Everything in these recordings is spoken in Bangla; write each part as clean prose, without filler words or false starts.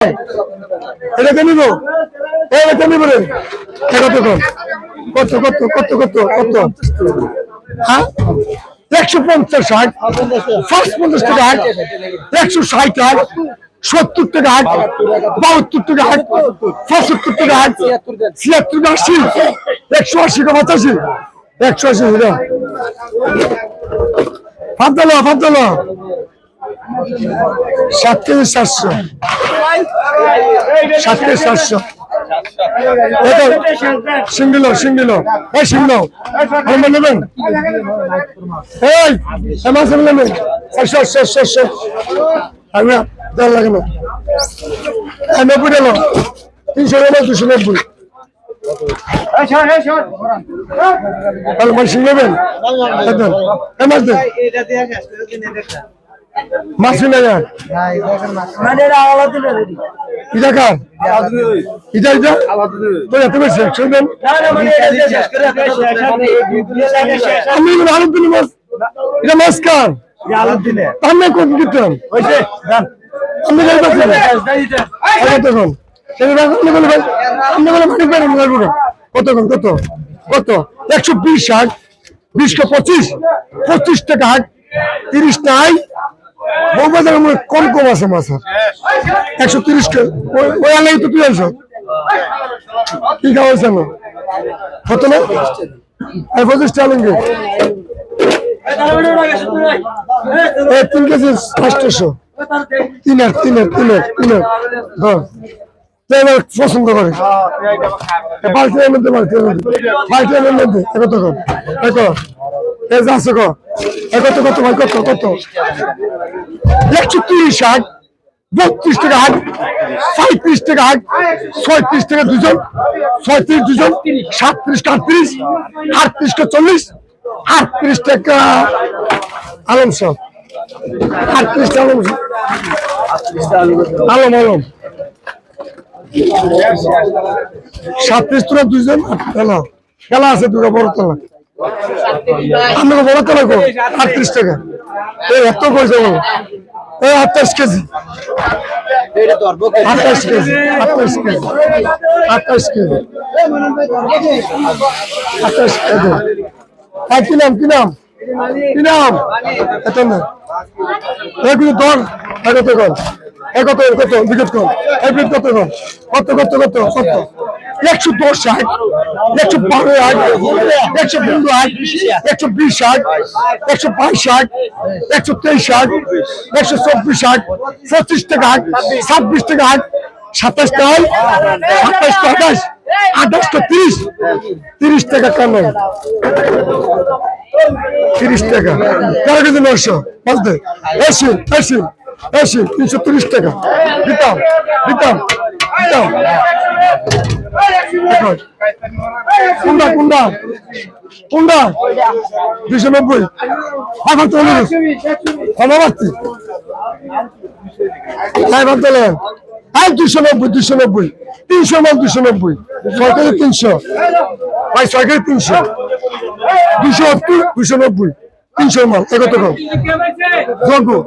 এটা কে নিব? এটা নিব রে। কত কত কত কত কত কত হ্যাঁ 150 60 ফার্স্ট 50 টাকা 160 টাকা 70 টাকা 72 টাকা 75 টাকা 76 টাকা 80 180 টাকা 85 180 টাকা ফাদলো 7 কেজি 700 7 কেজি 700 সিঙ্গেল এই সিঙ্গেল আমি নেবেন এই মাছ নেবেন 600 আমি দেওয়ার লাগে না 90 টাকা 300 টাকা 290 মাছ নেবেন মাছ দেন মাছ নেই এটা কার এটা তো এত বেশি 100 দেন আমি আলু দিন মাছ এটা মাছ কার আমি কোন দিতাম আমি কত 120 60 20 কে 25 টাকা 30 টাকা বাজার কম আছে মাছ 130 কে ওই আলাই তো তুই আনছ কি খাওয়াইছ না কত না 25 টাকা লেঙ্গে 3 কেজি 800 তিনের পছন্দ করে বাল্টির মধ্যে কত আছে কত ভাই কত 130 60 32 টাকা 35 টাকা 36 টাকা দুজন 36 দুজন 37 38 38 টা 40 38 টাকা আলম সব 38 টা আলম 37 টাকা দুজন খেলা আছে দুটো বড় তলা আমরা বড় তলা 38 টাকা এই এত কইছে বলো 28 কেজি 28 কেজি কি নাম এত না এগুলো দর কত বিগত কর এভরি কত 110 60 112 115 120 60 122 60 123 60 124 60 25 টাকা 26 টাকা 27 টাকা 27 টাকা 28 টা 30 টাকা কেন 30 টাকা কার কাছে 900 বলতে 80 330 টাকা দিতাম কুন্ডা 290 আবার তো ক্ষমাবার্তি ভাবতেলেন 290 300 মাল 290 সরকারি 300 ভাই সরকারি 300 280 290 300 মাল কত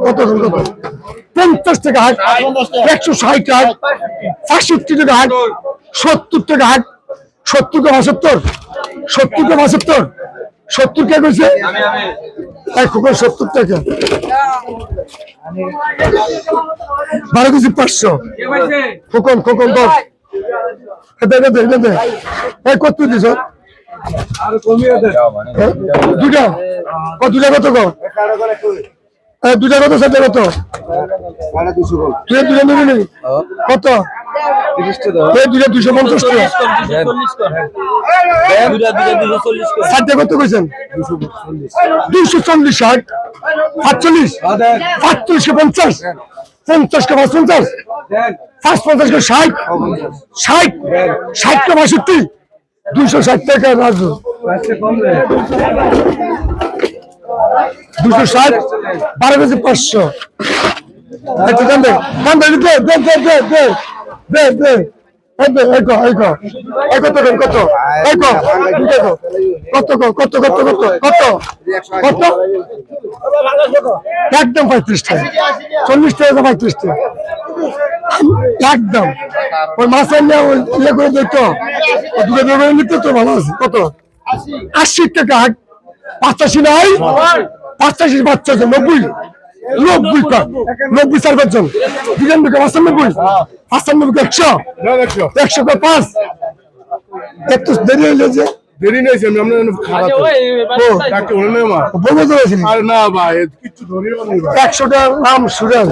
কত 50 টাকা 160 টাকা 65 টাকা 70 টাকা 70 কে 70 কে কইছে এখন 70 টাকা 12 কেজি 500 খোকন দর দে এই কত দিছ আর কমিয়ে দে দুটা কত দুটা কত সাথে কত তুই দুটা নিবি নি কত 30 টাকা এই দুটা 250 টাকা 240 সাথে কত কইছেন 240 60 48 48 কে 50 50 কে 50 50 কে 60 কে 62 260 টাকা রাজু 260 12 কেজি 500 আচ্ছা দাম দে একদম 35 টাকা 40 টাকা 35 টাকা একদম ওই মাছের নিয়ে ওই ইয়ে করে দেখতো দুটো বের করে নিতে তো ভালো আছে। কত 80 টাকা হাট, 85 নাই 85 বাচ্চা আছে 90 90 টা 90 চার পাঁচজন 95 95 100 100 কা 5 একটু দেরি হইলো যে দেরি নেই আমি আমরা খারাপ ডাক্তার হলো না বলে দিয়েছি আরে না ভাই কিছু ধরিও না 100 টা নাম সুরাজ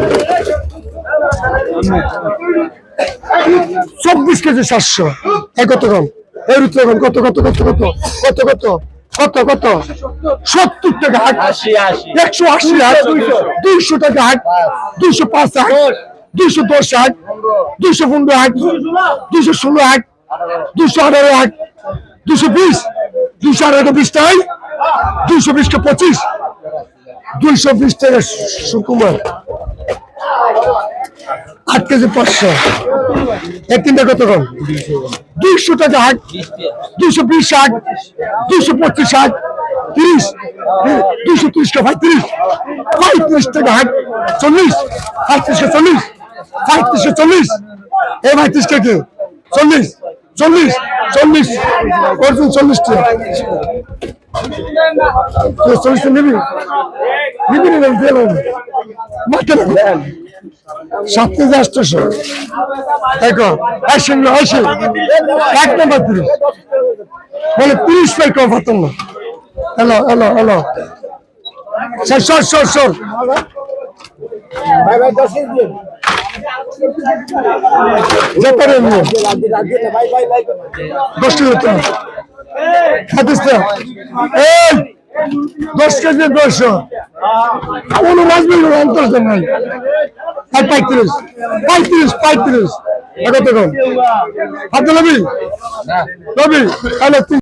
24 কেজি 700 এই কত কম এই রুত্রে কম কত কত কত কত কত কত কত কত 70 টাকা হাট 180 হাট 200 টাকা হাট 205 হাট 210 হাট 215 হাট 216 হাট 218 হাট 220 218 20 টাকা 220 কে 25 220 টাকা সুকুমার 8 কেজি 500 এই তিনটা কত কম 200 টাকা হাট 220 হাট 225 হাট 30 230 কা 35 35 টাকা হাট 40 35 কা 40 35 কা 40 এই 35 টাকা 40 40 40 অর্জুন 40 টাকা 40 নিবি নিবি না দিলাম মাত্র 7 কেজি 800 দেখো আসেন না আসেন এক নম্বর 30 বলে 30 পাই কম হতো না হ্যালো হ্যালো হ্যালো সর সর সর সর ভাই ভাই 10 কেজি দিন যেতে রে ভাই ভাই ভাই 10 কেজি তো খাদিস না এই 10 কেজি 200 কোনো মাছ বিল অন্তর নাই আর 35 35 35 কত কম হাত লবি লবি তাহলে